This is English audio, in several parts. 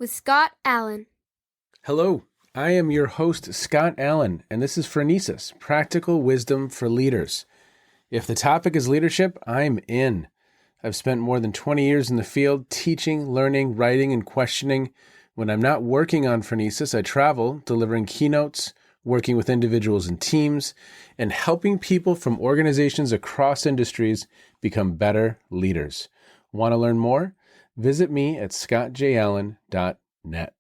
with Scott Allen. Hello, I am your host, Scott Allen, and this is Phronesis, Practical Wisdom for Leaders. If the topic is leadership, I'm in. I've spent more than 20 years in the field teaching, learning, writing, and questioning. When I'm not working on Phronesis, I travel, delivering keynotes, working with individuals and teams, and helping people from organizations across industries become better leaders. Want to learn more? Visit me at scottjallen.net.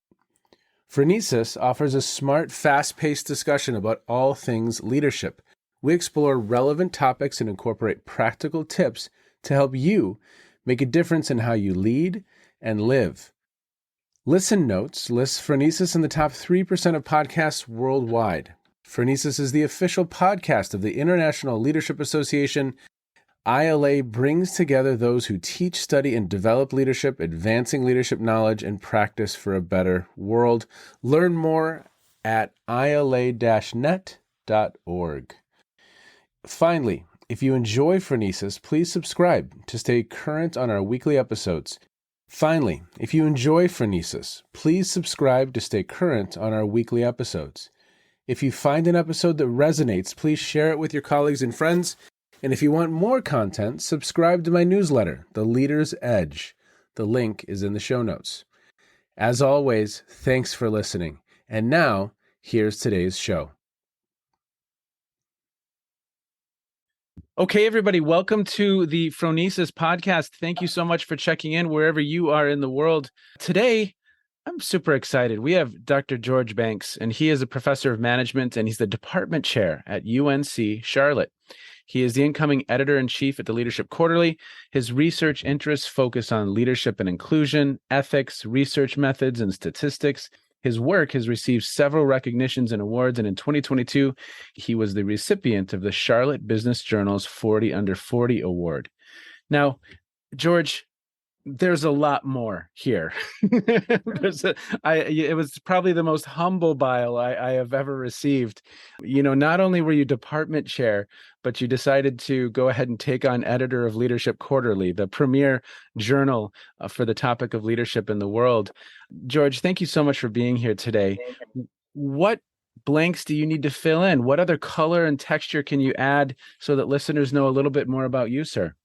Phronesis offers a smart, fast-paced discussion about all things leadership. We explore relevant topics and incorporate practical tips to help you make a difference in how you lead and live. Listen Notes lists Phronesis in the top 3% of podcasts worldwide. Phronesis is the official podcast of the International Leadership Association. ILA brings together those who teach, study, and develop leadership, advancing leadership knowledge and practice for a better world. Learn more at ila-net.org. Finally, if you enjoy Phronesis, please subscribe to stay current on our weekly episodes. If you find an episode that resonates, please share it with your colleagues and friends. And if you want more content, subscribe to my newsletter, The Leader's Edge. The link is in the show notes. As always, thanks for listening. And now, here's today's show. Okay, everybody, welcome to the Phronesis podcast. Thank you so much for checking in wherever you are in the world. Today, I'm super excited. We have Dr. George Banks, and he is a professor of management, and he's the department chair at UNC Charlotte. He is the incoming editor-in-chief at the Leadership Quarterly. His research interests focus on leadership and inclusion, ethics, research methods, and statistics. His work has received several recognitions and awards, and in 2022, he was the recipient of the Charlotte Business Journal's 40 Under 40 Award. Now, George, there's a lot more here. It was probably the most humble bio I have ever received. You know, not only were you department chair, but you decided to go ahead and take on editor of Leadership Quarterly, the premier journal for the topic of leadership in the world. George, thank you so much for being here today. What blanks do you need to fill in? What other color and texture can you add so that listeners know a little bit more about you, sir?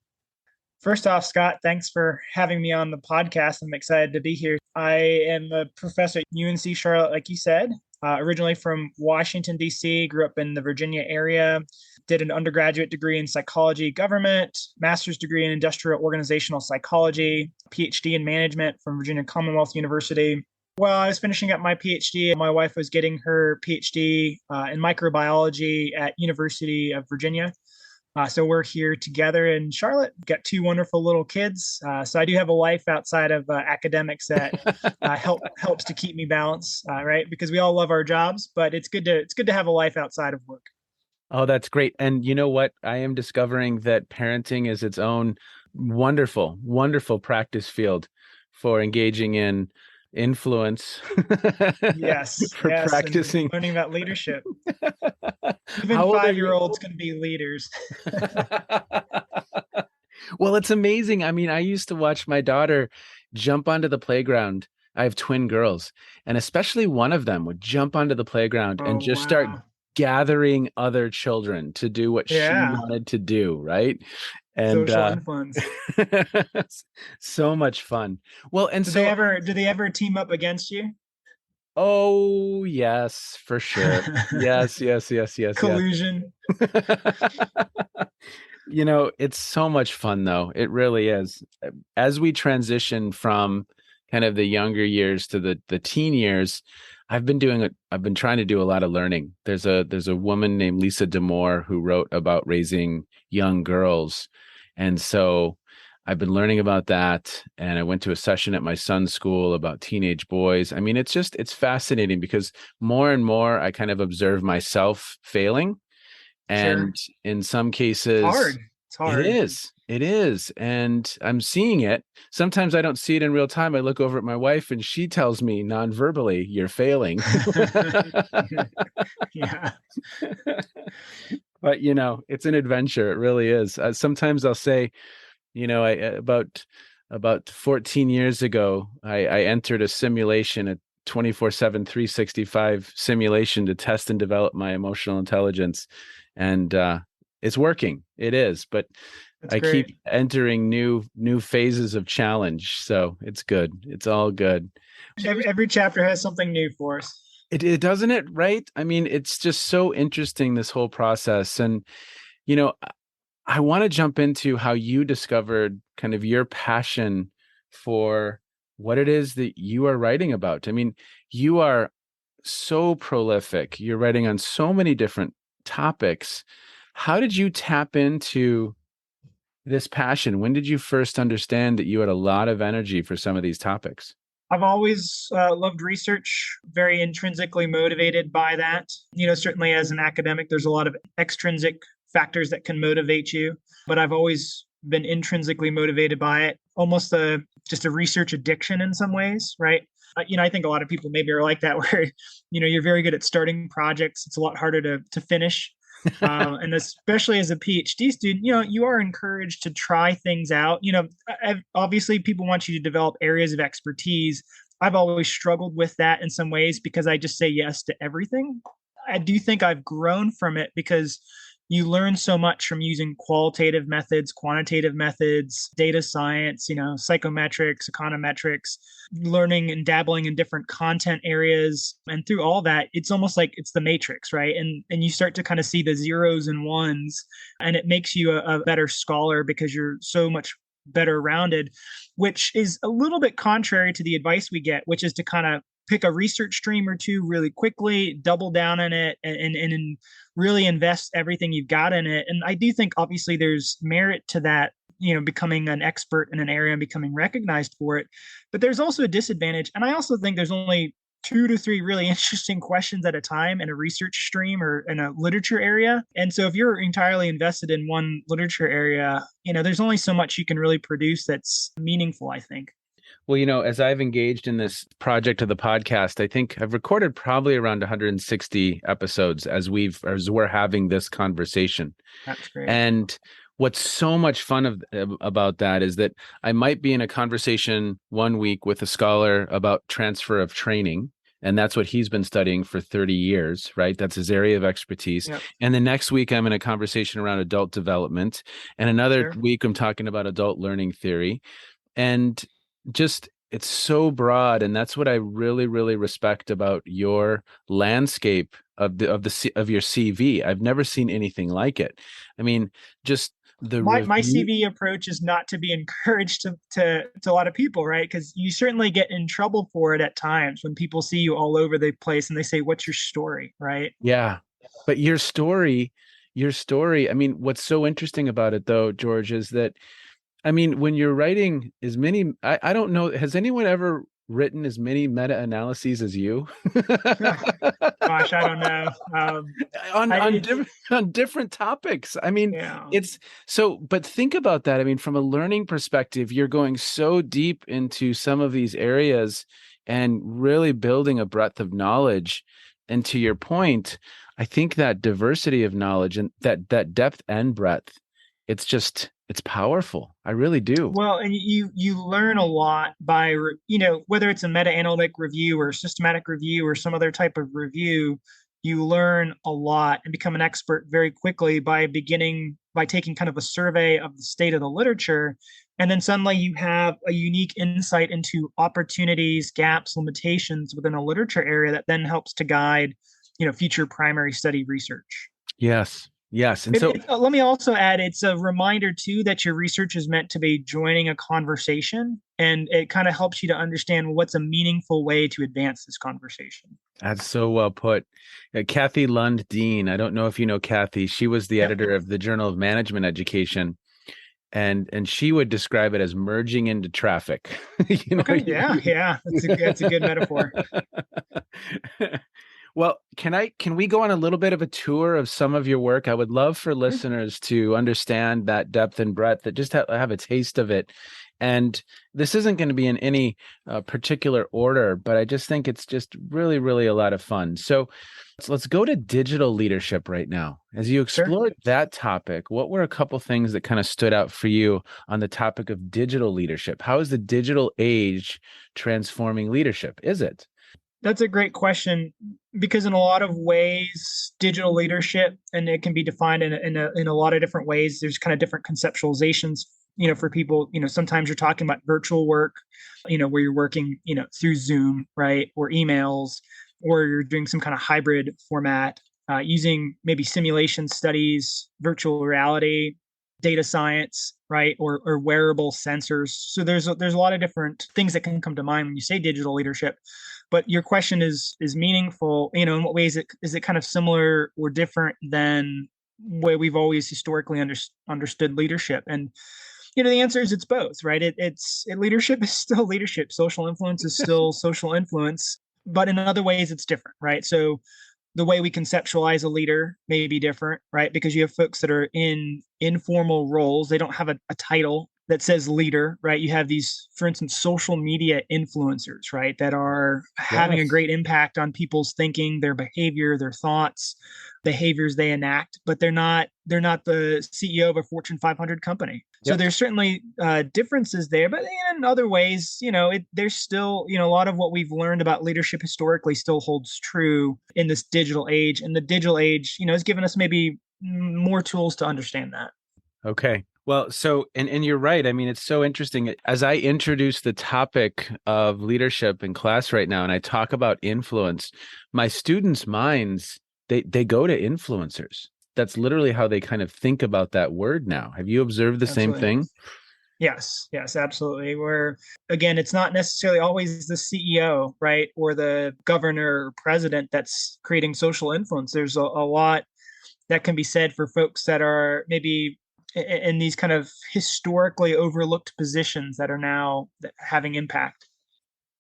First off, Scott, thanks for having me on the podcast. I'm excited to be here. I am a professor at UNC Charlotte, like you said, originally from Washington, D.C., grew up in the Virginia area, did an undergraduate degree in psychology, government, master's degree in industrial organizational psychology, Ph.D. in management from Virginia Commonwealth University. While I was finishing up my PhD, my wife was getting her PhD in microbiology at University of Virginia. So we're here together in Charlotte. We've got two wonderful little kids. So I do have a life outside of academics that helps to keep me balanced, right? Because we all love our jobs, but it's good to have a life outside of work. Oh, that's great. And you know what? I am discovering that parenting is its own wonderful, wonderful practice field for engaging in influence. Yes, for practicing, and learning about leadership. Even 5-year-olds can be leaders. Well, it's amazing. I mean, I used to watch my daughter jump onto the playground. I have twin girls, and especially one of them would jump onto the playground and just start gathering other children to do what she wanted to do, right? And social influence. So much fun. Well, and do they ever team up against you? Oh, yes, for sure. Yes. Collusion. You know, it's so much fun, though. It really is. As we transition from kind of the younger years to the teen years, I've been trying to do a lot of learning. There's a woman named Lisa D'Amour who wrote about raising young girls. And so I've been learning about that. And I went to a session at my son's school about teenage boys. I mean, it's fascinating because more and more I kind of observe myself failing. And in some cases, it's hard. It is. And I'm seeing it. Sometimes I don't see it in real time. I look over at my wife and she tells me non-verbally, "You're failing." Yeah. But, you know, it's an adventure. It really is. Sometimes I'll say, you know, about about 14 years ago, I entered a simulation, a 24/7, 365 simulation to test and develop my emotional intelligence. And it's working. It is, but That's I keep great. entering new phases of challenge. So it's good. It's all good. Every chapter has something new for us. It doesn't it, right? I mean, it's just so interesting, this whole process. And, you know, I want to jump into how you discovered kind of your passion for what it is that you are writing about. I mean, you are so prolific. You're writing on so many different topics. How did you tap into this passion? When did you first understand that you had a lot of energy for some of these topics? I've always loved research, very intrinsically motivated by that. Certainly as an academic, there's a lot of extrinsic factors that can motivate you, but I've always been intrinsically motivated by it, almost just a research addiction in some ways, right? I think a lot of people maybe are like that, where you're very good at starting projects. It's a lot harder to finish. And especially as a PhD student, you are encouraged to try things out. Obviously, people want you to develop areas of expertise. I've always struggled with that in some ways because I just say yes to everything. I do think I've grown from it because you learn so much from using qualitative methods, quantitative methods, data science, psychometrics, econometrics, learning and dabbling in different content areas. And through all that, it's almost like it's the matrix, right? And you start to kind of see the zeros and ones, and it makes you a better scholar because you're so much better rounded, which is a little bit contrary to the advice we get, which is to kind of pick a research stream or two really quickly, double down on it, and really invest everything you've got in it. And I do think obviously there's merit to that, becoming an expert in an area and becoming recognized for it. But there's also a disadvantage. And I also think there's only 2 to 3 really interesting questions at a time in a research stream or in a literature area. And so if you're entirely invested in one literature area, there's only so much you can really produce that's meaningful, I think. Well, as I've engaged in this project of the podcast, I think I've recorded probably around 160 episodes as we're having this conversation. That's great. And what's so much fun about that is that I might be in a conversation one week with a scholar about transfer of training. And that's what he's been studying for 30 years, right? That's his area of expertise. Yep. And the next week, I'm in a conversation around adult development. And another Sure. week, I'm talking about adult learning theory. And just it's so broad, and that's what I really really respect about your landscape of your CV. I've never seen anything like it. I mean, just the My review. CV approach is not to be encouraged to a lot of people, right? Because you certainly get in trouble for it at times when people see you all over the place and they say, "What's your story?" Right? Yeah, but your story. I mean, what's so interesting about it, though, George, is that I mean, when you're writing as many, I don't know, has anyone ever written as many meta-analyses as you? Gosh, I don't know. on I on it's different on different topics. I mean, yeah. it's so, but think about that. I mean, from a learning perspective, you're going so deep into some of these areas and really building a breadth of knowledge. And to your point, I think that diversity of knowledge and that depth and breadth, it's powerful. I really do. Well, and you learn a lot by whether it's a meta-analytic review or systematic review or some other type of review, you learn a lot and become an expert very quickly by taking kind of a survey of the state of the literature, and then suddenly you have a unique insight into opportunities, gaps, limitations within a literature area that then helps to guide future primary study research. Yes. Yes. And so Let me also add, it's a reminder too that your research is meant to be joining a conversation, and it kind of helps you to understand what's a meaningful way to advance this conversation. that's so well put. Kathy Lund Dean, I don't know if you know Kathy. She was the Yep. editor of the Journal of Management Education, and she would describe it as merging into traffic. you know, Okay. Yeah. Yeah. That's a good metaphor. Well, can we go on a little bit of a tour of some of your work? I would love for Sure. listeners to understand that depth and breadth, that just have a taste of it. And this isn't going to be in any particular order, but I just think it's just really, really a lot of fun. So let's go to digital leadership right now. As you Sure. explored that topic, what were a couple things that kind of stood out for you on the topic of digital leadership? How is the digital age transforming leadership? Is it? That's a great question because in a lot of ways, digital leadership, and it can be defined in a lot of different ways. There's kind of different conceptualizations, for people. Sometimes you're talking about virtual work, where you're working, through Zoom, right, or emails, or you're doing some kind of hybrid format, using maybe simulation studies, virtual reality, data science, right, or wearable sensors. So there's a lot of different things that can come to mind when you say digital leadership. But your question is meaningful. In what ways is it kind of similar or different than way we've always historically understood leadership? And the answer is it's both, right? Leadership is still leadership. Social influence is still social influence, but in other ways it's different, right? So the way we conceptualize a leader may be different, right? Because you have folks that are in informal roles. They don't have a title that says leader, right? You have these, for instance, social media influencers, right? That are having a Yes. great impact on people's thinking, their behavior, their thoughts, behaviors they enact, but they're not the CEO of a Fortune 500 company. So Yep. there's certainly differences there, but in other ways, there's still, a lot of what we've learned about leadership historically still holds true in this digital age. And the digital age, has given us maybe more tools to understand that. Okay. Well, so and you're right. I mean, it's so interesting. As I introduce the topic of leadership in class right now, and I talk about influence, my students' minds, they go to influencers. That's literally how they kind of think about that word now. Have you observed the same Absolutely. thing? Yes, absolutely. Where again, it's not necessarily always the CEO, right, or the governor or president that's creating social influence. There's a lot that can be said for folks that are maybe in these kind of historically overlooked positions that are now having impact.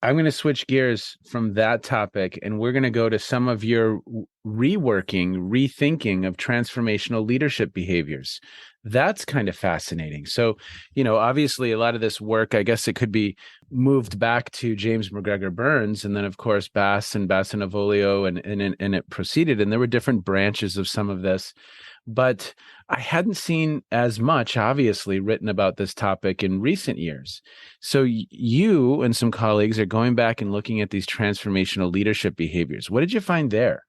I'm going to switch gears from that topic and we're going to go to some of your rethinking of transformational leadership behaviors. That's kind of fascinating. So, obviously a lot of this work, I guess it could be moved back to James McGregor Burns and then of course Bass and Bassanovolio and it proceeded and there were different branches of some of this. But I hadn't seen as much, obviously, written about this topic in recent years. So you and some colleagues are going back and looking at these transformational leadership behaviors. What did you find there?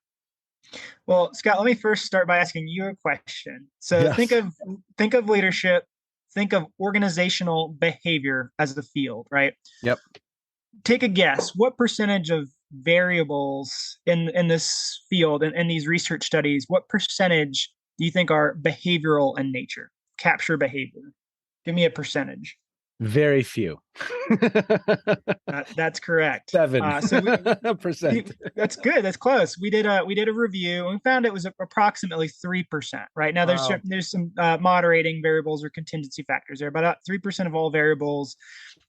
Well, Scott, let me first start by asking you a question. So think Yes. of leadership, think of organizational behavior as the field, right? Yep. Take a guess. What percentage of variables in this field and in these research studies, what percentage do you think are behavioral in nature? Capture behavior. Give me a percentage. Very few. That's correct. Seven So we percent. that's good. That's close. We did a review and we found it was approximately 3%. Right now, Wow. there's some moderating variables or contingency factors there, about 3% of all variables.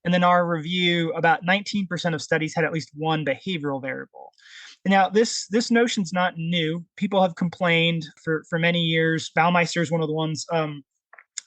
And then our review, about 19% of studies had at least one behavioral variable. Now, this notion's not new. People have complained for many years. Baumeister is one of the ones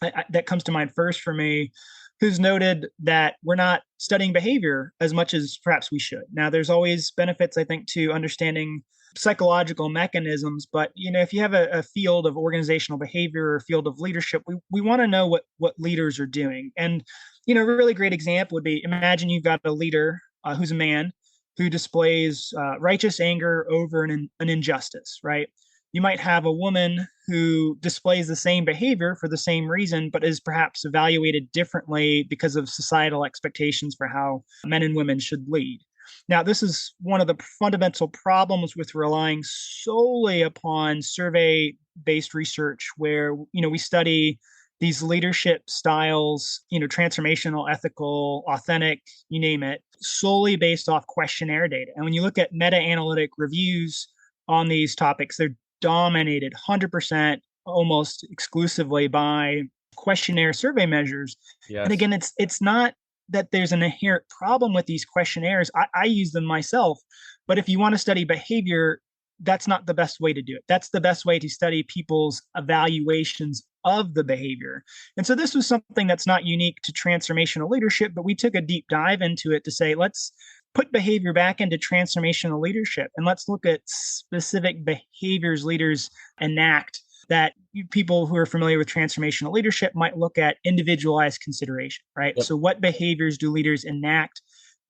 that comes to mind first for me, who's noted that we're not studying behavior as much as perhaps we should. Now, there's always benefits, I think, to understanding psychological mechanisms, but if you have a field of organizational behavior or a field of leadership, we want to know what leaders are doing. And a really great example would be, imagine you've got a leader who's a man who displays righteous anger over an injustice, right? You might have a woman who displays the same behavior for the same reason, but is perhaps evaluated differently because of societal expectations for how men and women should lead. Now, this is one of the fundamental problems with relying solely upon survey-based research, where we study these leadership styles, transformational, ethical, authentic, you name it, solely based off questionnaire data. And when you look at meta-analytic reviews on these topics, they're dominated 100% almost exclusively by questionnaire survey measures. And Yes. again, it's not that there's an inherent problem with these questionnaires. I use them myself, but if you want to study behavior, that's not the best way to do it. That's the best way to study people's evaluations of the behavior. And so this was something that's not unique to transformational leadership, but we took a deep dive into it to say, let's put behavior back into transformational leadership and let's look at specific behaviors leaders enact that people who are familiar with transformational leadership might look at individualized consideration, right? Yep. So what behaviors do leaders enact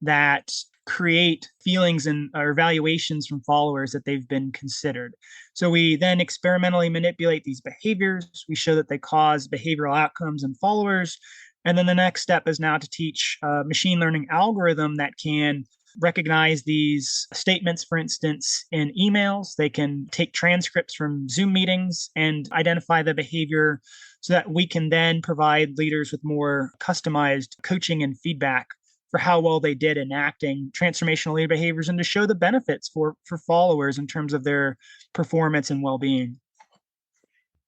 that create feelings and or evaluations from followers that they've been considered? So we then experimentally manipulate these behaviors. We show that they cause behavioral outcomes in followers. And then the next step is now to teach a machine learning algorithm that can recognize these statements, for instance, in emails. They can take transcripts from Zoom meetings and identify the behavior so that we can then provide leaders with more customized coaching and feedback for how well they did enacting transformational leader behaviors and to show the benefits for followers in terms of their performance and well-being.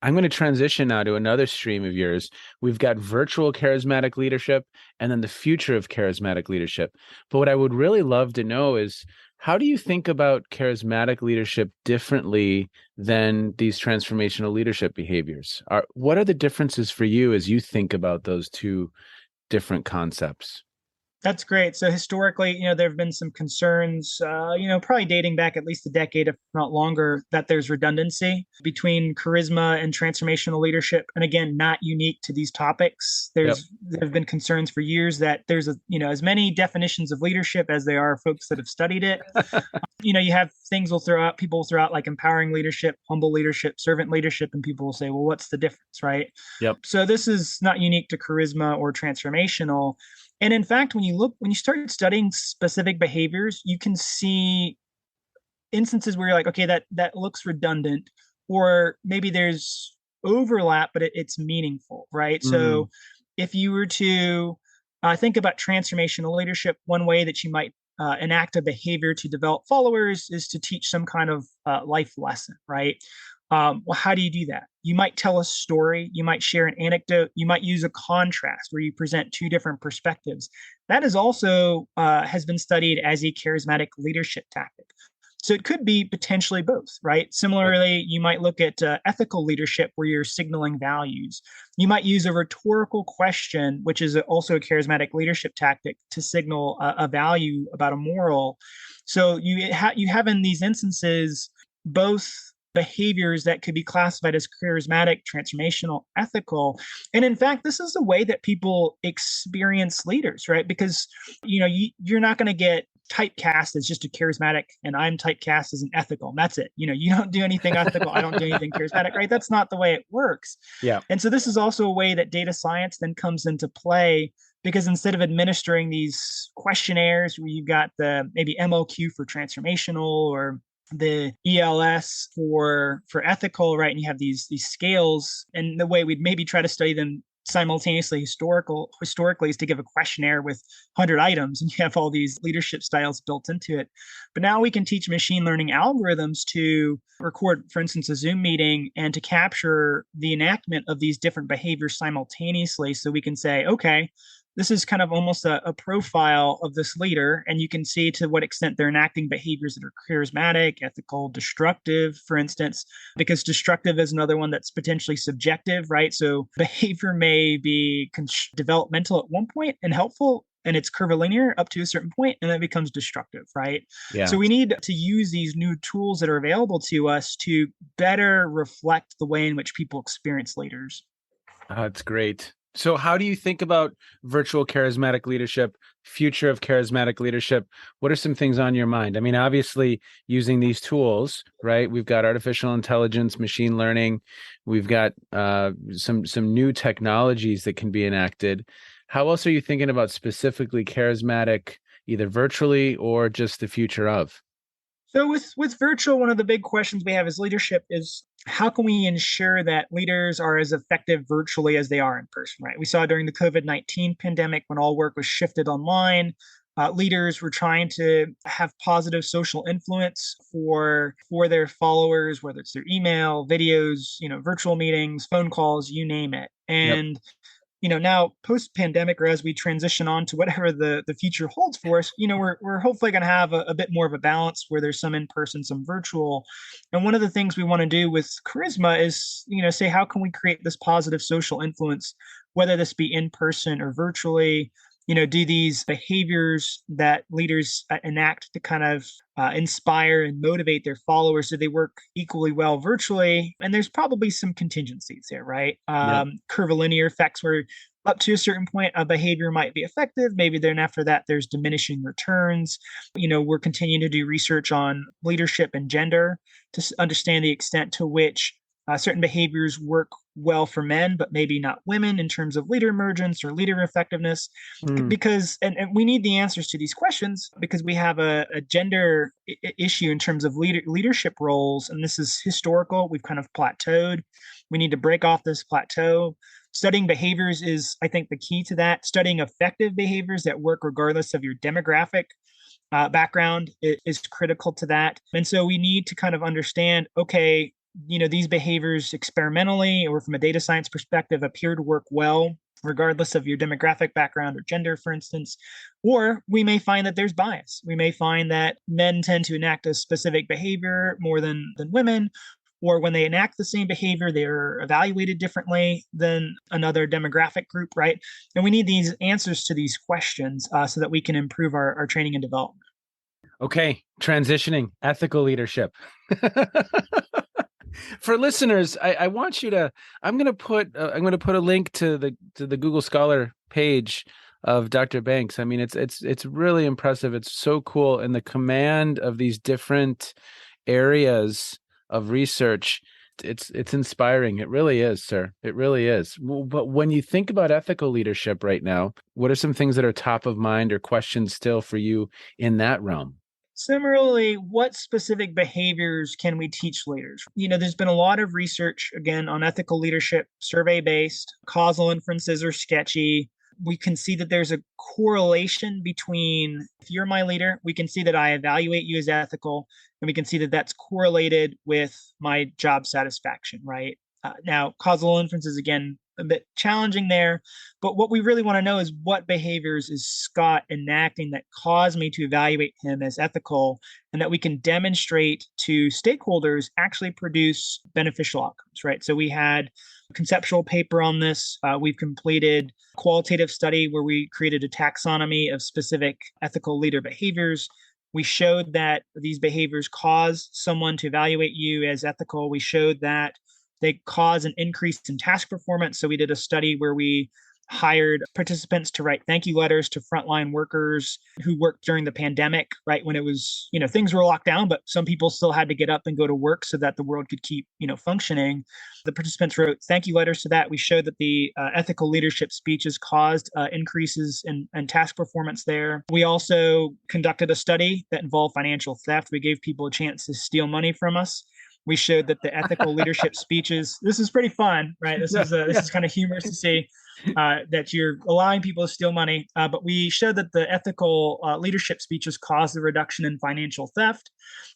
I'm going to transition now to another stream of yours. We've got virtual charismatic leadership and then the future of charismatic leadership. But what I would really love to know is, how do you think about charismatic leadership differently than these transformational leadership behaviors? What are the differences for you as you think about those two different concepts? That's great. So historically, there have been some concerns, probably dating back at least a decade, if not longer, that there's redundancy between charisma and transformational leadership. And again, not unique to these topics. Yep. There have been concerns for years that there's as many definitions of leadership as there are folks that have studied it. You have things people will throw out like empowering leadership, humble leadership, servant leadership, and people will say, well, what's the difference, right? Yep. So this is not unique to charisma or transformational. And in fact, when you start studying specific behaviors, you can see instances where you're like, okay, that looks redundant, or maybe there's overlap, but it's meaningful, right? So if you were to think about transformational leadership, one way that you might enact a behavior to develop followers is to teach some kind of life lesson, right? Well, how do you do that? You might tell a story, you might share an anecdote, you might use a contrast where you present two different perspectives. That is also has been studied as a charismatic leadership tactic. So it could be potentially both, right? Similarly, you might look at ethical leadership where you're signaling values. You might use a rhetorical question, which is also a charismatic leadership tactic, to signal a value about a moral. So you have in these instances both behaviors that could be classified as charismatic, transformational, ethical. And in fact, this is the way that people experience leaders, right? Because you're not going to get typecast as just a charismatic and I'm typecast as an ethical. And that's it. You don't do anything ethical. I don't do anything charismatic, right? That's not the way it works. Yeah. And so this is also a way that data science then comes into play, because instead of administering these questionnaires where you've got the maybe MLQ for transformational or the ELS for ethical, right? And you have these scales, and the way we'd maybe try to study them simultaneously historically is to give a questionnaire with 100 items and you have all these leadership styles built into it. But now we can teach machine learning algorithms to record, for instance, a Zoom meeting and to capture the enactment of these different behaviors simultaneously. So we can say, okay, this is kind of almost a profile of this leader, and you can see to what extent they're enacting behaviors that are charismatic, ethical, destructive, for instance, because destructive is another one that's potentially subjective, right? So behavior may be developmental at one point and helpful, and it's curvilinear up to a certain point, and then it becomes destructive, right? Yeah. So we need to use these new tools that are available to us to better reflect the way in which people experience leaders. That's great. So how do you think about virtual charismatic leadership, future of charismatic leadership? What are some things on your mind? I mean, obviously using these tools, right? We've got artificial intelligence, machine learning. We've got some new technologies that can be enacted. How else are you thinking about specifically charismatic, either virtually or just the future of? So with virtual, one of the big questions we have as leadership is how can we ensure that leaders are as effective virtually as they are in person, right? We saw during the COVID-19 pandemic when all work was shifted online, leaders were trying to have positive social influence for their followers, whether it's their email, videos, virtual meetings, phone calls, you name it. And now post-pandemic, or as we transition on to whatever the future holds for us, we're hopefully going to have a bit more of a balance where there's some in-person, some virtual. And one of the things we want to do with Charisma is, say, how can we create this positive social influence, whether this be in person or virtually? Do these behaviors that leaders enact to kind of inspire and motivate their followers, do they work equally well virtually? And there's probably some contingencies there, right? Yeah. Curvilinear effects where up to a certain point, a behavior might be effective. Maybe then after that, there's diminishing returns. We're continuing to do research on leadership and gender to understand the extent to which certain behaviors work well for men, but maybe not women in terms of leader emergence or leader effectiveness. Because, and we need the answers to these questions because we have a gender issue in terms of leadership roles. And this is historical. We've kind of plateaued. We need to break off this plateau. Studying behaviors is, I think, the key to that. Studying effective behaviors that work regardless of your demographic background is critical to that. And so we need to kind of understand, okay, these behaviors experimentally or from a data science perspective appear to work well, regardless of your demographic background or gender, for instance. Or we may find that there's bias. We may find that men tend to enact a specific behavior more than women, or when they enact the same behavior, they're evaluated differently than another demographic group, right? And we need these answers to these questions so that we can improve our training and development. Okay, transitioning, ethical leadership. For listeners, I want you to. I'm going to put a link to the Google Scholar page of Dr. Banks. I mean, it's really impressive. It's so cool, and the command of these different areas of research. It's inspiring. It really is, sir. It really is. But when you think about ethical leadership right now, what are some things that are top of mind or questions still for you in that realm? Similarly, what specific behaviors can we teach leaders? There's been a lot of research, again, on ethical leadership, survey-based. Causal inferences are sketchy. We can see that there's a correlation between, if you're my leader, we can see that I evaluate you as ethical, and we can see that that's correlated with my job satisfaction, right? Now, causal inferences, again, a bit challenging there. But what we really want to know is what behaviors is Scott enacting that caused me to evaluate him as ethical, and that we can demonstrate to stakeholders actually produce beneficial outcomes, right? So we had a conceptual paper on this. We've completed a qualitative study where we created a taxonomy of specific ethical leader behaviors. We showed that these behaviors cause someone to evaluate you as ethical. We showed that they cause an increase in task performance. So we did a study where we hired participants to write thank you letters to frontline workers who worked during the pandemic, right? When it was, things were locked down, but some people still had to get up and go to work so that the world could keep, functioning. The participants wrote thank you letters to that. We showed that the ethical leadership speeches caused increases in task performance there. We also conducted a study that involved financial theft. We gave people a chance to steal money from us. We showed that the ethical leadership speeches, this is pretty fun, right? This is kind of humorous to see that you're allowing people to steal money. But we showed that the ethical leadership speeches caused the reduction in financial theft.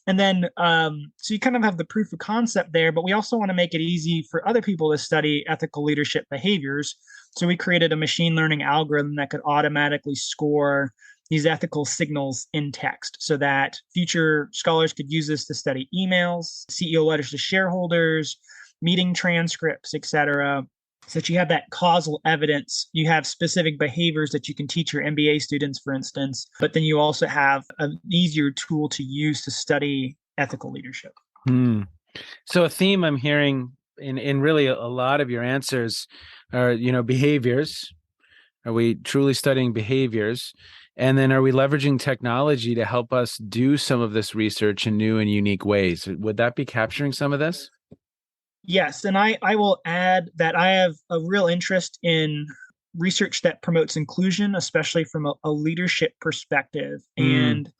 And then, so you kind of have the proof of concept there, but we also want to make it easy for other people to study ethical leadership behaviors. So we created a machine learning algorithm that could automatically score these ethical signals in text so that future scholars could use this to study emails, CEO letters to shareholders, meeting transcripts, etc. So that you have that causal evidence. You have specific behaviors that you can teach your MBA students, for instance, but then you also have an easier tool to use to study ethical leadership. So a theme I'm hearing in really a lot of your answers are, behaviors. Are we truly studying behaviors? And then are we leveraging technology to help us do some of this research in new and unique ways? Would that be capturing some of this? Yes. And I will add that I have a real interest in research that promotes inclusion, especially from a leadership perspective. And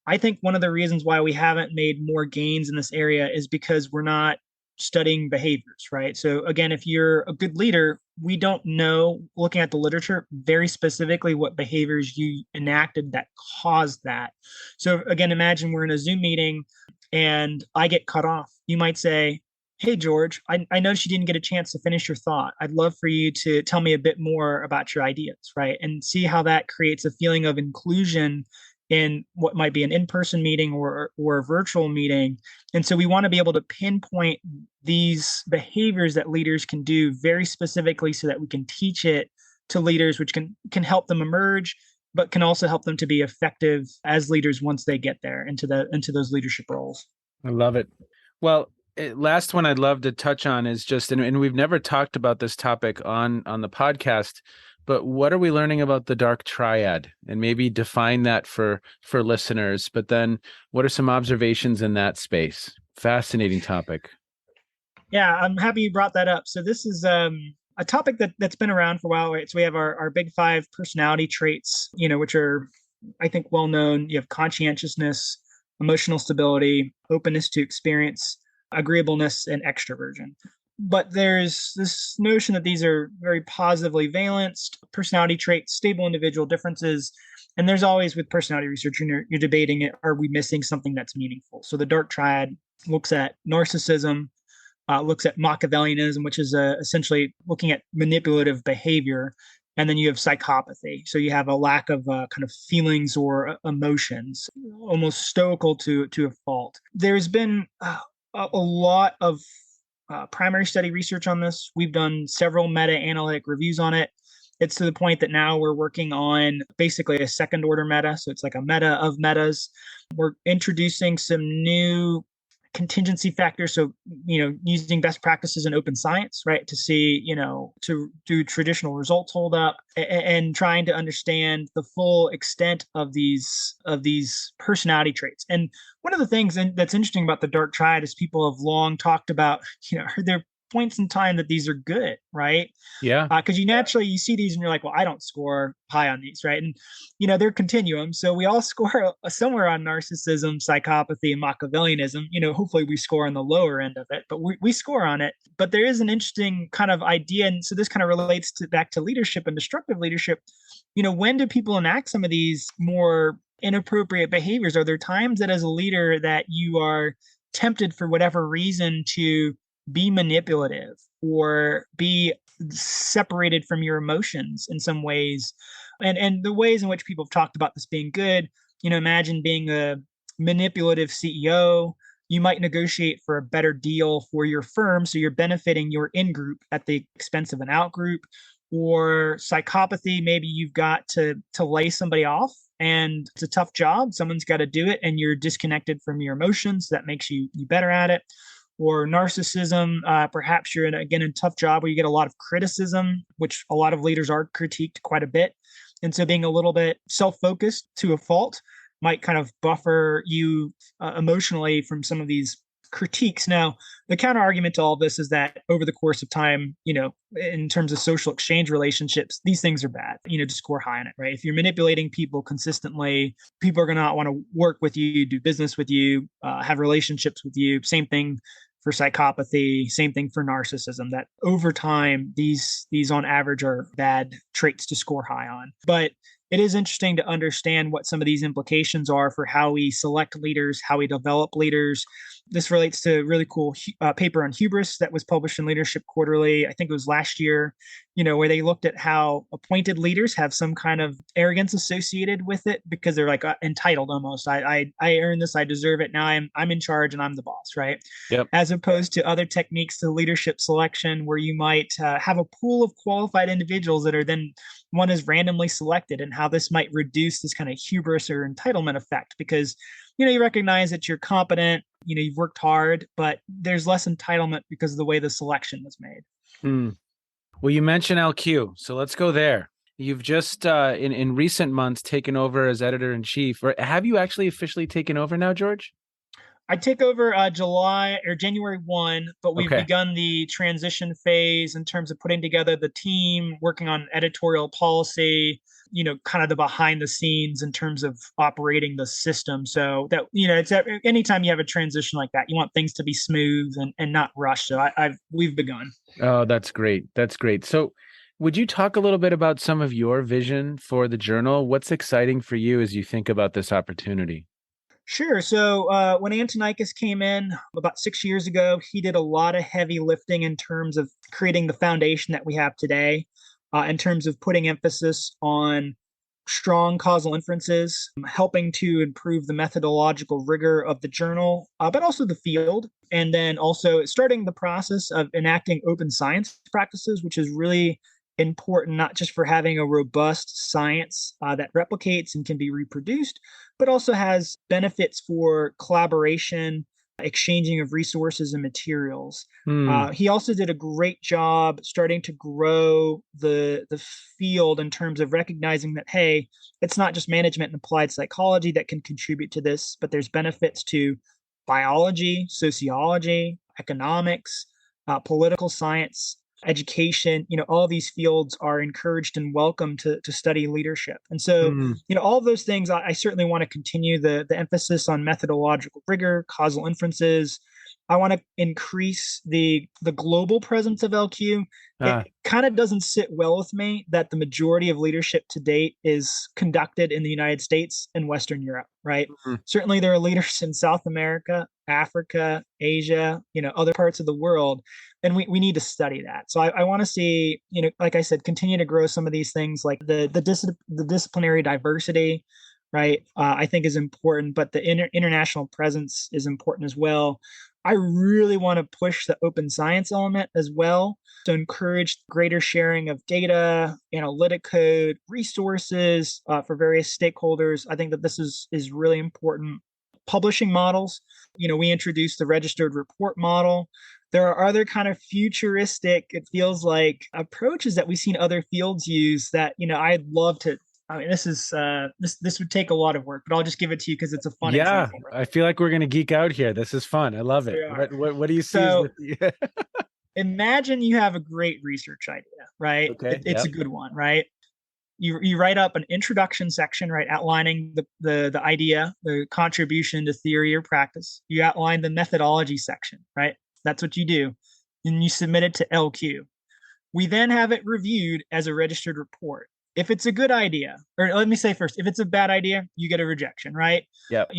I think one of the reasons why we haven't made more gains in this area is because we're not studying behaviors, right? So again, if you're a good leader, we don't know, looking at the literature, very specifically what behaviors you enacted that caused that. So again, imagine we're in a Zoom meeting and I get cut off. You might say, Hey, George, I noticed you didn't get a chance to finish your thought. I'd love for you to tell me a bit more about your ideas, right? And see how that creates a feeling of inclusion in what might be an in-person meeting or a virtual meeting. And so we want to be able to pinpoint these behaviors that leaders can do very specifically so that we can teach it to leaders, which can help them emerge, but can also help them to be effective as leaders once they get there into those leadership roles. I love it. Well, last one I'd love to touch on is just, and we've never talked about this topic on the podcast, but what are we learning about the dark triad? And maybe define that for listeners. But then, what are some observations in that space? Fascinating topic. Yeah, I'm happy you brought that up. So this is a topic that's been around for a while, right? So we have our big five personality traits, which are, I think, well known. You have conscientiousness, emotional stability, openness to experience, agreeableness, and extroversion. But there's this notion that these are very positively valenced personality traits, stable individual differences. And there's always, with personality research, you're debating it, are we missing something that's meaningful? So the dark triad looks at narcissism, looks at Machiavellianism, which is essentially looking at manipulative behavior. And then you have psychopathy. So you have a lack of kind of feelings or emotions, almost stoical to a fault. There's been a lot of primary study research on this. We've done several meta-analytic reviews on it. It's to the point that now we're working on basically a second order meta. So it's like a meta of metas. We're introducing some new contingency factors. So, using best practices in open science, right? To see, to do traditional results hold up, and trying to understand the full extent of these personality traits. And one of the things that's interesting about the dark triad is people have long talked about, are there points in time that these are good, right? Yeah. Because you see these and you're like, well, I don't score high on these, right? And they're continuum, so we all score somewhere on narcissism, psychopathy, and Machiavellianism. Hopefully we score on the lower end of it, but we score on it. But there is an interesting kind of idea, and so this kind of relates back to leadership and destructive leadership. When do people enact some of these more inappropriate behaviors? Are there times that as a leader that you are tempted for whatever reason to be manipulative or be separated from your emotions in some ways? And the ways in which people have talked about this being good, imagine being a manipulative CEO. You might negotiate for a better deal for your firm, so you're benefiting your in-group at the expense of an out-group. Or psychopathy, maybe you've got to lay somebody off, and it's a tough job. Someone's got to do it, and you're disconnected from your emotions. That makes you better at it. Or narcissism, perhaps you're in a tough job where you get a lot of criticism, which a lot of leaders are critiqued quite a bit. And so being a little bit self-focused to a fault might kind of buffer you emotionally from some of these critiques. Now, the counter argument to all this is that over the course of time, in terms of social exchange relationships, these things are bad, to score high on it, right? If you're manipulating people consistently, people are going to not want to work with you, do business with you, have relationships with you. Same thing for psychopathy, same thing for narcissism, that over time, these on average are bad traits to score high on. But it is interesting to understand what some of these implications are for how we select leaders, how we develop leaders. This relates to a really cool paper on hubris that was published in Leadership Quarterly. I think it was last year, where they looked at how appointed leaders have some kind of arrogance associated with it because they're like entitled almost. I earned this, I deserve it. Now I'm in charge and I'm the boss, right? Yep. As opposed to other techniques to leadership selection where you might have a pool of qualified individuals that are then one is randomly selected, and how this might reduce this kind of hubris or entitlement effect because you recognize that you're competent, you've worked hard, but there's less entitlement because of the way the selection was made. Well, you mentioned LQ, so let's go there. You've just in recent months taken over as editor-in-chief, or have you actually officially taken over now, George? I take over July or January 1, but we've begun the transition phase in terms of putting together the team, working on editorial policy, kind of the behind the scenes in terms of operating the system. So that, it's anytime you have a transition like that, you want things to be smooth and not rushed. So we've begun. Oh, that's great. That's great. So would you talk a little bit about some of your vision for the journal? What's exciting for you as you think about this opportunity? Sure. So when Antonicus came in about 6 years ago, he did a lot of heavy lifting in terms of creating the foundation that we have today, in terms of putting emphasis on strong causal inferences, helping to improve the methodological rigor of the journal, but also the field. And then also starting the process of enacting open science practices, which is really important, not just for having a robust science that replicates and can be reproduced, but also has benefits for collaboration, exchanging of resources and materials. Hmm. He also did a great job starting to grow the field in terms of recognizing that, hey, it's not just management and applied psychology that can contribute to this, but there's benefits to biology, sociology, economics, political science, education. All these fields are encouraged and welcome to study leadership. And so, Hmm. all of those things, I certainly want to continue the emphasis on methodological rigor, causal inferences. I want to increase the global presence of LQ. Ah. It kind of doesn't sit well with me that the majority of leadership to date is conducted in the United States and Western Europe, right? Hmm. Certainly there are leaders in South America, Africa, Asia, other parts of the world, and we need to study that. So I want to see, like I said, continue to grow some of these things like the disciplinary diversity, right? I think is important, but the international presence is important as well. I really want to push the open science element as well to encourage greater sharing of data, analytic code, resources for various stakeholders. I think that this is really important. Publishing models, we introduced the registered report model. There are other kind of futuristic, it feels like, approaches that we've seen other fields use that, I'd love to. I mean, this would take a lot of work, but I'll just give it to you because it's a fun Yeah, example, right? I feel like we're gonna geek out here. This is fun. I love We it. are. What do you see as So the imagine you have a great research idea, right? Okay, It's yeah. a good one, right? You write up an introduction section, right, outlining the idea, the contribution to theory or practice. You outline the methodology section, right? That's what you do. And you submit it to LQ. We then have it reviewed as a registered report. If it's a good idea, or let me say first, if it's a bad idea, you get a rejection, right? Yep.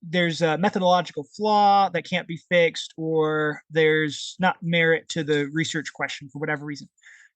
There's a methodological flaw that can't be fixed, or there's not merit to the research question for whatever reason.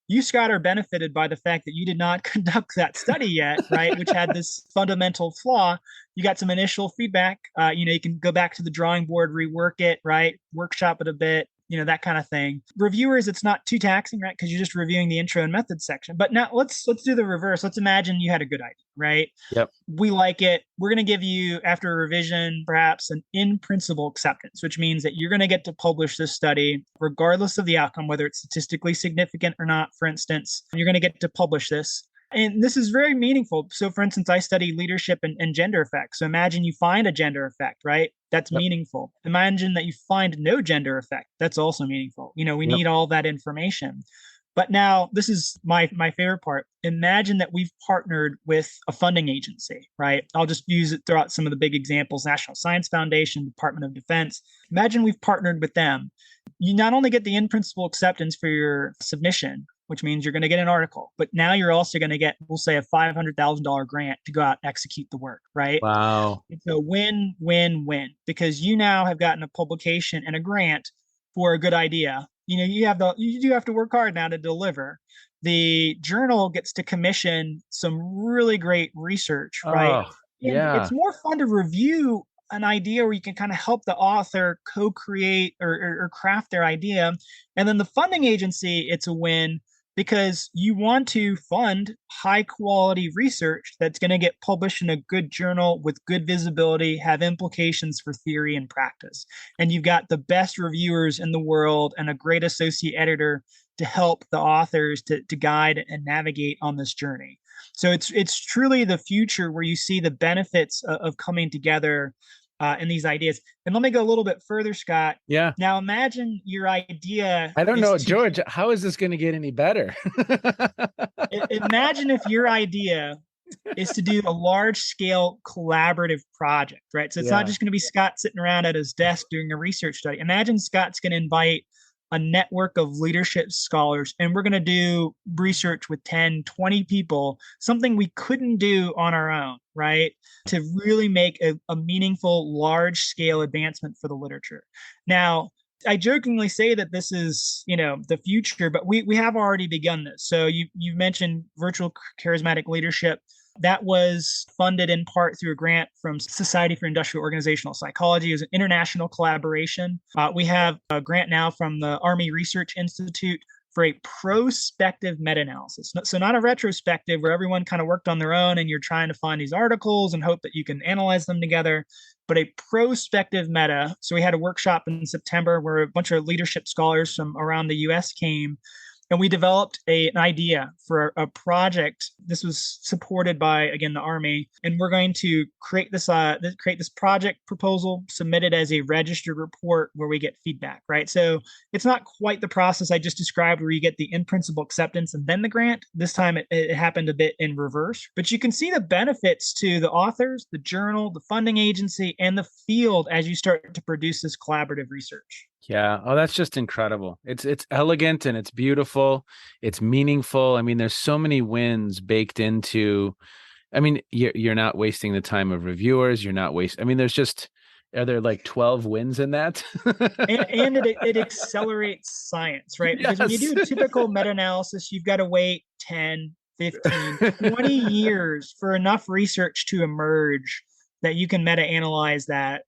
You, Scott, are benefited by the fact that you did not conduct that study yet, right? Which had this fundamental flaw. You got some initial feedback. You can go back to the drawing board, rework it, right? Workshop it a bit, that kind of thing. Reviewers, it's not too taxing, right? Because you're just reviewing the intro and methods section. But now let's do the reverse. Let's imagine you had a good idea, right? Yep. We like it. We're going to give you, after a revision, perhaps an in principle acceptance, which means that you're going to get to publish this study regardless of the outcome, whether it's statistically significant or not. For instance, you're going to get to publish this. And this is very meaningful. So, for instance, I study leadership and gender effects. So imagine you find a gender effect, right? That's Yep. meaningful. Imagine that you find no gender effect. That's also meaningful. We Yep. need all that information. But now this is my favorite part. Imagine that we've partnered with a funding agency, right? I'll just use it throughout some of the big examples: National Science Foundation, Department of Defense. Imagine we've partnered with them. You not only get the in principle acceptance for your submission, which means you're going to get an article, but now you're also going to get, we'll say, a $500,000 grant to go out and execute the work, right? Wow. It's a win, win, win, because you now have gotten a publication and a grant for a good idea. You do have to work hard now to deliver. The journal gets to commission some really great research, right? Oh, And it's yeah. more fun to review an idea where you can kind of help the author co-create or craft their idea. And then the funding agency, it's a win because you want to fund high quality research that's going to get published in a good journal with good visibility, have implications for theory and practice. And you've got the best reviewers in the world and a great associate editor to help the authors to guide and navigate on this journey. So it's truly the future where you see the benefits of coming together in these ideas. And let me go a little bit further, Scott. Yeah. Now imagine your idea I don't is know, to George, how is this going to get any better? imagine if your idea is to do a large scale collaborative project, right? So it's not Yeah. just going to be Scott sitting around at his desk doing a research study. Imagine Scott's going to invite a network of leadership scholars, and we're going to do research with 10, 20 people, something we couldn't do on our own, right? To really make a meaningful, large scale advancement for the literature. Now, I jokingly say that this is, the future, but we have already begun this. So you mentioned virtual charismatic leadership. That was funded in part through a grant from Society for Industrial Organizational Psychology. It was an international collaboration. We have a grant now from the Army Research Institute for a prospective meta-analysis. So not a retrospective where everyone kind of worked on their own and you're trying to find these articles and hope that you can analyze them together, but a prospective meta. So we had a workshop in September where a bunch of leadership scholars from around the US came, and we developed an idea for a project. This was supported by, again, the Army, and we're going to create this project proposal, submit it as a registered report where we get feedback, right? So it's not quite the process I just described where you get the in-principle acceptance and then the grant. This time it happened a bit in reverse, but you can see the benefits to the authors, the journal, the funding agency, and the field as you start to produce this collaborative research. Yeah. Oh, that's just incredible. It's elegant and it's beautiful. It's meaningful. I mean, there's so many wins baked into. I mean, you're not wasting the time of reviewers. You're not wasting. I mean, are there like 12 wins in that? and it accelerates science, right? Because when you do a typical meta-analysis, you've got to wait 10, 15, 20 years for enough research to emerge that you can meta-analyze that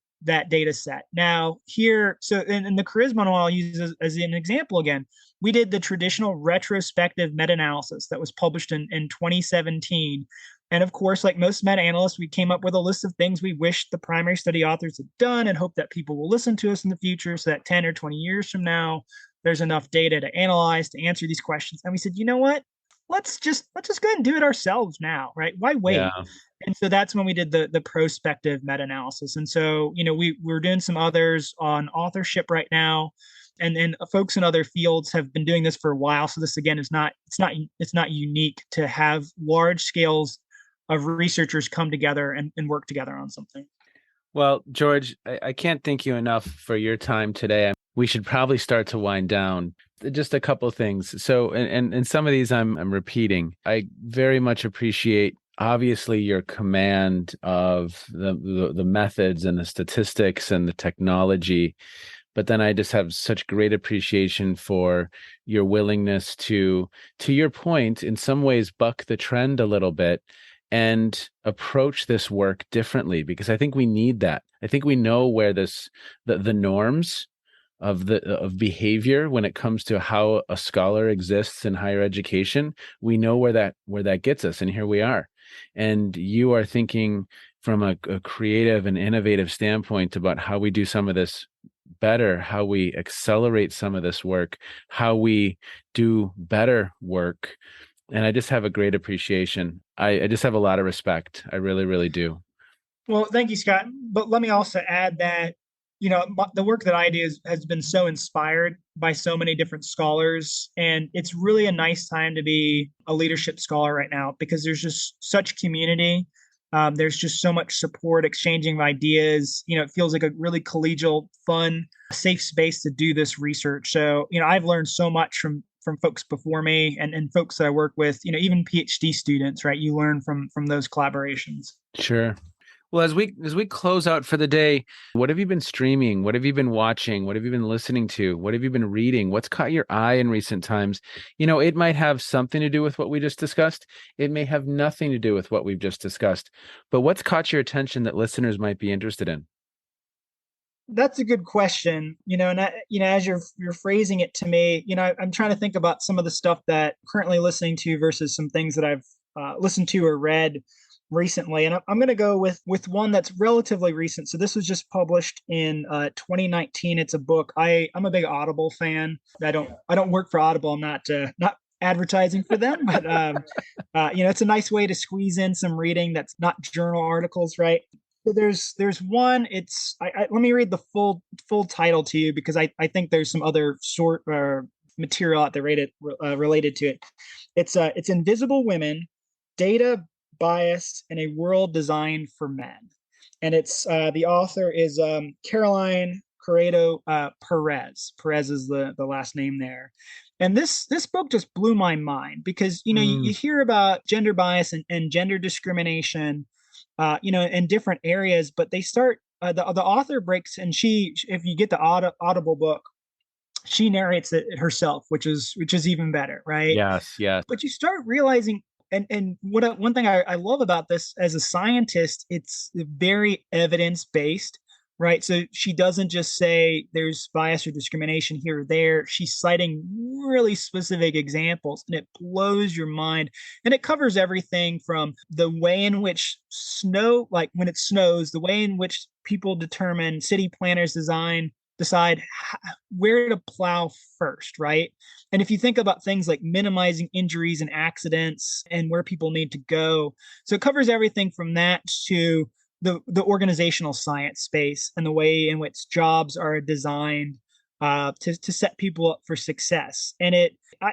data set. Now here, so in the charisma model I'll use as an example again, we did the traditional retrospective meta-analysis that was published in 2017. And of course, like most meta-analysts, we came up with a list of things we wish the primary study authors had done and hope that people will listen to us in the future so that 10 or 20 years from now, there's enough data to analyze, to answer these questions. And we said, you know what? Let's just go ahead and do it ourselves now, right? Why wait? Yeah. And so that's when we did the prospective meta-analysis. And so, we're doing some others on authorship right now. And folks in other fields have been doing this for a while. So this again it's not unique to have large scales of researchers come together and work together on something. Well, George, I can't thank you enough for your time today. We should probably start to wind down. Just a couple of things. So, and some of these I'm repeating. I very much appreciate, obviously, your command of the methods and the statistics and the technology. But then I just have such great appreciation for your willingness to your point, in some ways, buck the trend a little bit and approach this work differently, because I think we need that. I think we know where the norms of behavior when it comes to how a scholar exists in higher education, we know where that gets us, and here we are. And you are thinking from a creative and innovative standpoint about how we do some of this better, how we accelerate some of this work, how we do better work. And I just have a great appreciation. I just have a lot of respect. I really, really do. Well, thank you, Scott. But let me also add that, the work that I do has been so inspired by so many different scholars. And it's really a nice time to be a leadership scholar right now because there's just such community. There's just so much support, exchanging of ideas. It feels like a really collegial, fun, safe space to do this research. So, I've learned so much from folks before me and folks that I work with, even PhD students, right? You learn from those collaborations. Sure. Well, as we close out for the day, what have you been streaming? What have you been watching? What have you been listening to? What have you been reading? What's caught your eye in recent times? It might have something to do with what we just discussed. It may have nothing to do with what we've just discussed. But what's caught your attention that listeners might be interested in? That's a good question. And as you're phrasing it to me, I'm trying to think about some of the stuff that I'm currently listening to versus some things that I've listened to or read recently. And I'm going to go with one that's relatively recent. So this was just published in 2019. It's a book. I'm a big Audible fan. I don't work for Audible. I'm not advertising for them, but it's a nice way to squeeze in some reading that's not journal articles, right? So there's one. Let me read the full title to you because I think there's some other sort material out there related to it. It's Invisible Women, Data, Bias, in a World Designed for Men, and it's the author is Caroline Corrado Perez. Perez is the last name there. And this book just blew my mind because, you hear about gender bias and gender discrimination, in different areas, but they start, the author breaks, and if you get the Audible book, she narrates it herself, which is even better, right? Yes, yes. But you start realizing, and one thing I love about this as a scientist, it's very evidence based, right? So she doesn't just say there's bias or discrimination here or there. She's citing really specific examples, and it blows your mind. And it covers everything from the way in which like when it snows, the way in which people determine, city planners decide where to plow first, right? And if you think about things like minimizing injuries and accidents and where people need to go, so it covers everything from that to the organizational science space and the way in which jobs are designed to set people up for success. And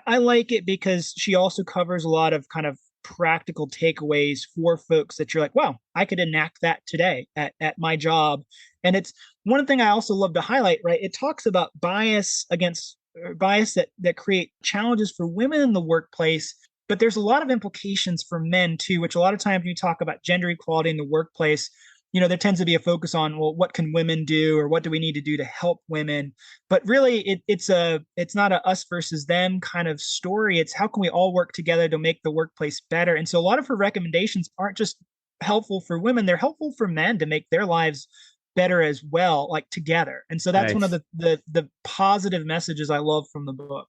I like it because she also covers a lot of kind of practical takeaways for folks that you're like, wow, I could enact that today at my job. And it's one thing I also love to highlight, right? It talks about bias that create challenges for women in the workplace, but there's a lot of implications for men too, which a lot of times when you talk about gender equality in the workplace, there tends to be a focus on, well, what can women do, or what do we need to do to help women? But really, it's not a us versus them kind of story. It's how can we all work together to make the workplace better? And so a lot of her recommendations aren't just helpful for women; they're helpful for men to make their lives better as well, like together. And so that's one of the positive messages I love from the book.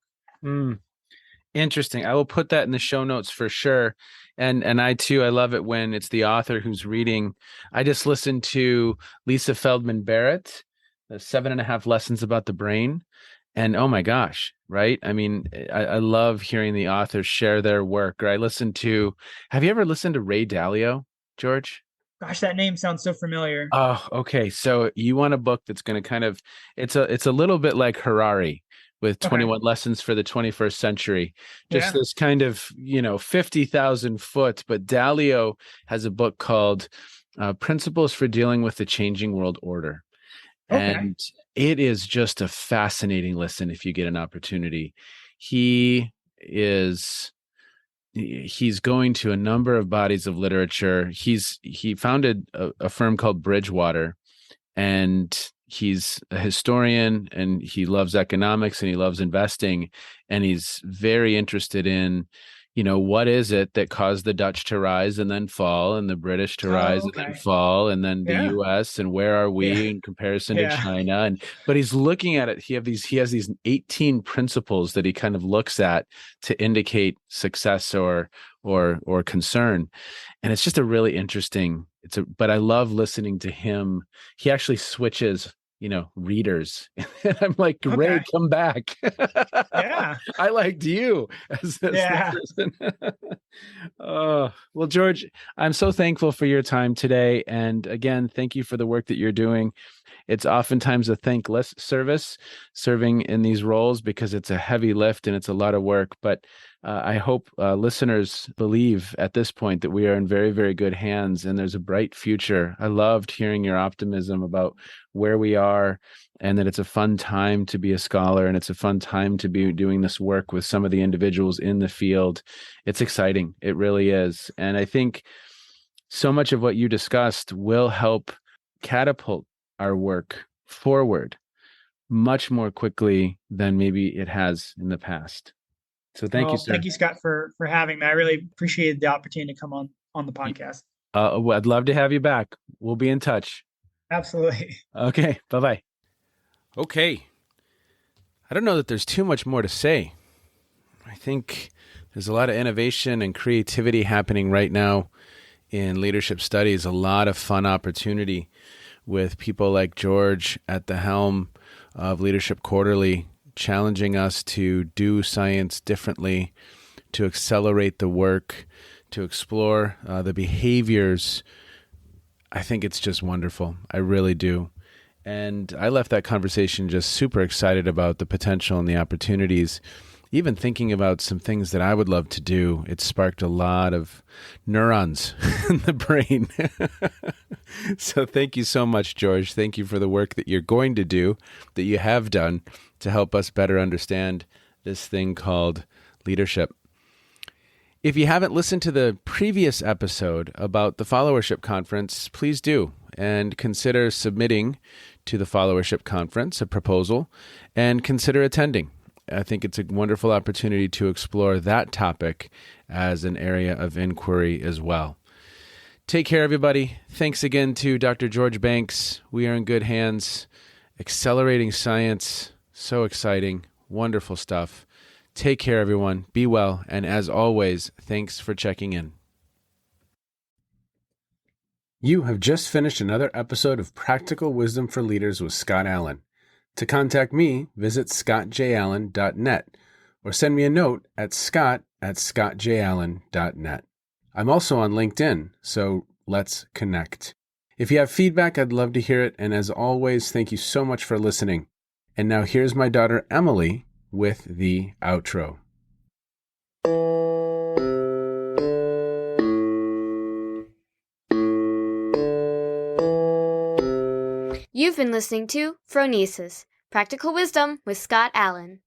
Interesting. I will put that in the show notes for sure. And I too, I love it when it's the author who's reading. I just listened to Lisa Feldman Barrett, the 7.5 Lessons About the Brain. And oh my gosh, right? I mean, I love hearing the authors share their work. Or have you ever listened to Ray Dalio, George? Gosh, that name sounds so familiar. Oh, okay. So you want a book that's going to it's a little bit like Harari with 21 Lessons for the 21st Century. Just this kind of, 50,000 foot, but Dalio has a book called Principles for Dealing with the Changing World Order. And it is just a fascinating listen if you get an opportunity. He's going to a number of bodies of literature. He founded a firm called Bridgewater, and he's a historian, and he loves economics, and he loves investing, and he's very interested in, what is it that caused the Dutch to rise and then fall, and the British to rise and then fall, and then the US, and where are we in comparison to China? But he's looking at it. He has these 18 principles that he kind of looks at to indicate success or concern. And it's just a really interesting, but I love listening to him. He actually switches, readers. And I'm like, Ray, come back. I liked you as the person. Well, George, I'm so thankful for your time today. And again, thank you for the work that you're doing. It's oftentimes a thankless service, serving in these roles, because it's a heavy lift and it's a lot of work. But I hope listeners believe at this point that we are in very, very good hands and there's a bright future. I loved hearing your optimism about where we are, and that it's a fun time to be a scholar, and it's a fun time to be doing this work with some of the individuals in the field. It's exciting. It really is. And I think so much of what you discussed will help catapult our work forward much more quickly than maybe it has in the past. So thank you, sir. Thank you, Scott, for having me. I really appreciated the opportunity to come on the podcast. I'd love to have you back. We'll be in touch. Absolutely. Okay. Bye-bye. Okay. I don't know that there's too much more to say. I think there's a lot of innovation and creativity happening right now in leadership studies, a lot of fun opportunity with people like George at the helm of Leadership Quarterly, challenging us to do science differently, to accelerate the work, to explore the behaviors. I think it's just wonderful. I really do. And I left that conversation just super excited about the potential and the opportunities even thinking about some things that I would love to do, it sparked a lot of neurons in the brain. So thank you so much, George. Thank you for the work that you're going to do, that you have done to help us better understand this thing called leadership. If you haven't listened to the previous episode about the followership conference, please do, and consider submitting to the followership conference a proposal and consider attending. I think it's a wonderful opportunity to explore that topic as an area of inquiry as well. Take care, everybody. Thanks again to Dr. George Banks. We are in good hands. Accelerating science. So exciting. Wonderful stuff. Take care, everyone. Be well. And as always, thanks for checking in. You have just finished another episode of Practical Wisdom for Leaders with Scott Allen. To contact me, visit scottjallen.net or send me a note at scott@scottjallen.net. I'm also on LinkedIn, so let's connect. If you have feedback, I'd love to hear it. And as always, thank you so much for listening. And now here's my daughter, Emily, with the outro. You've been listening to Phronesis, Practical Wisdom with Scott Allen.